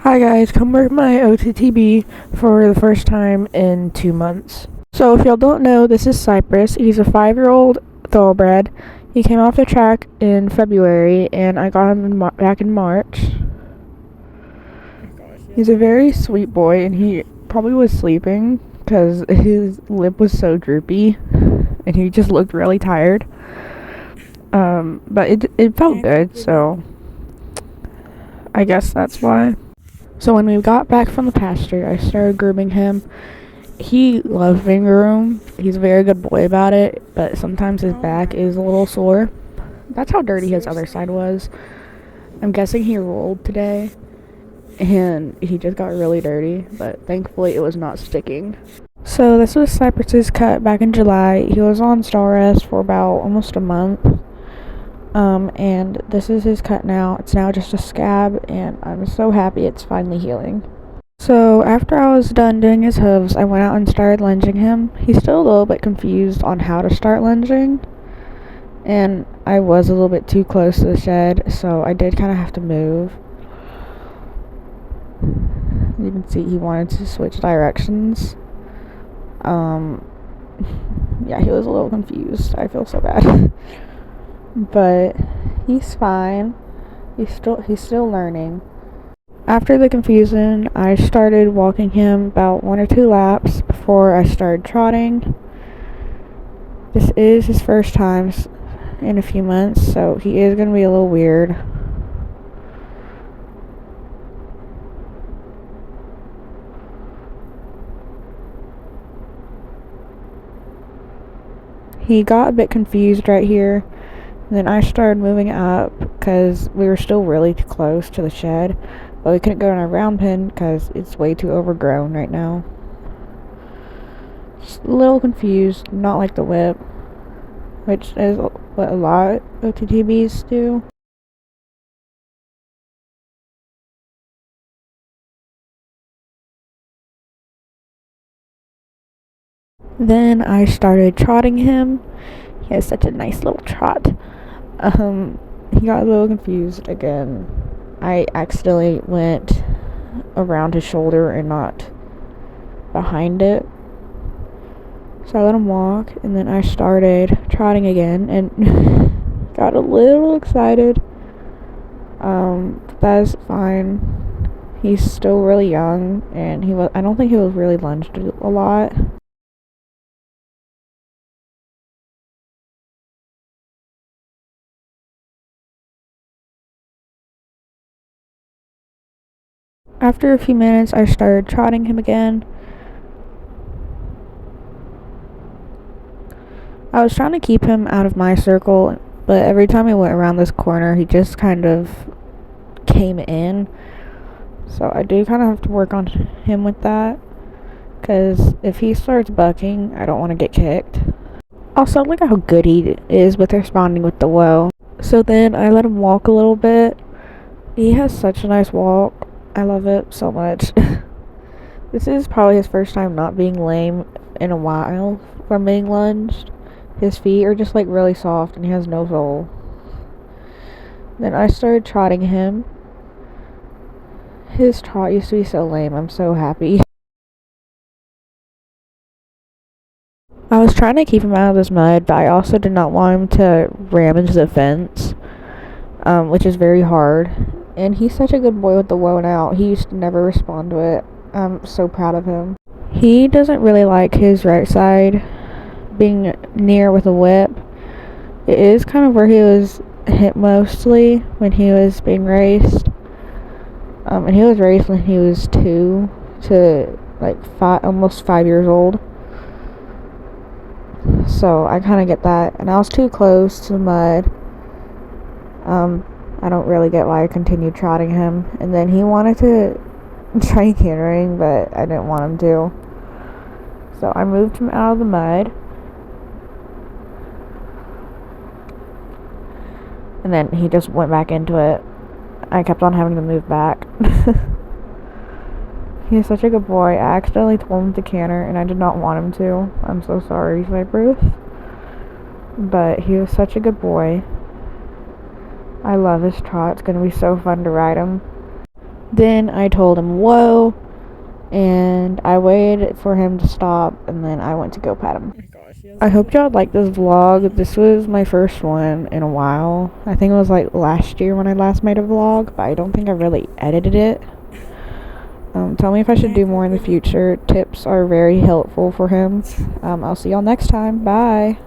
Hi guys, come work my OTTB for the first time in 2 months. So if y'all don't know, this is Cyprus. He's a 5-year-old thoroughbred. He came off the track in February and I got him back in March. He's a very sweet boy and he probably was sleeping because his lip was so droopy and he just looked really tired. But it felt good, so I guess that's why. So when we got back from the pasture, I started grooming him. He loves being groomed. He's a very good boy about it, but sometimes his back is a little sore. That's how dirty his other side was. I'm guessing he rolled today, and he just got really dirty, but thankfully it was not sticking. So this was Cyprus's cut back in July. He was on stall rest for about almost a month. And this is his cut now. It's now just a scab, and I'm so happy it's finally healing. So after I was done doing his hooves, I went out and started lunging him. He's still a little bit confused on how to start lunging, and I was a little bit too close to the shed, so I did kind of have to move. You can see he wanted to switch directions. Yeah, he was a little confused. I feel so bad. But he's fine. He's still learning. After the confusion, I started walking him about 1 or 2 laps before I started trotting. This is his first time in a few months, so he is going to be a little weird. He got a bit confused right here. And then I started moving up because we were still really too close to the shed, but we couldn't go in a round pen because it's way too overgrown right now. Just a little confused, not like the whip, which is what a lot of OTTBs do. Then I started trotting him. He has such a nice little trot. He got a little confused again. I accidentally went around his shoulder and not behind it. So I let him walk, and then I started trotting again and got a little excited. But that is fine. He's still really young, and I don't think he was really lunged a lot. After a few minutes, I started trotting him again. I was trying to keep him out of my circle, but every time he went around this corner, he just kind of came in. So I do kind of have to work on him with that, because if he starts bucking, I don't want to get kicked. Also, look at how good he is with responding with the whoa. So then I let him walk a little bit. He has such a nice walk. I love it so much. This is probably his first time not being lame in a while from being lunged. His feet are just like really soft and he has no sole. Then I started trotting him. His trot used to be so lame. I'm so happy. I was trying to keep him out of this mud, but I also did not want him to ram into the fence, which is very hard. And he's such a good boy with the whoa out. He used to never respond to it. I'm so proud of him. He doesn't really like his right side being near with a whip. It is kind of where he was hit mostly when he was being raced. And he was raced when he was 2 to like 5, almost 5 years old. So I kind of get that. And I was too close to the mud. I don't really get why I continued trotting him. And then he wanted to try cantering, but I didn't want him to. So I moved him out of the mud. And then he just went back into it. I kept on having to move back. He's such a good boy. I accidentally told him to canter, and I did not want him to. I'm so sorry, Cyprus. But he was such a good boy. I love his trot. It's going to be so fun to ride him. Then I told him whoa, and I waited for him to stop, and then I went to go pet him. I hope y'all like this vlog. This was my first one in a while. I think it was like last year when I last made a vlog, but I don't think I really edited it. Tell me if I should do more in the future. Tips are very helpful for him. I'll see y'all next time. Bye.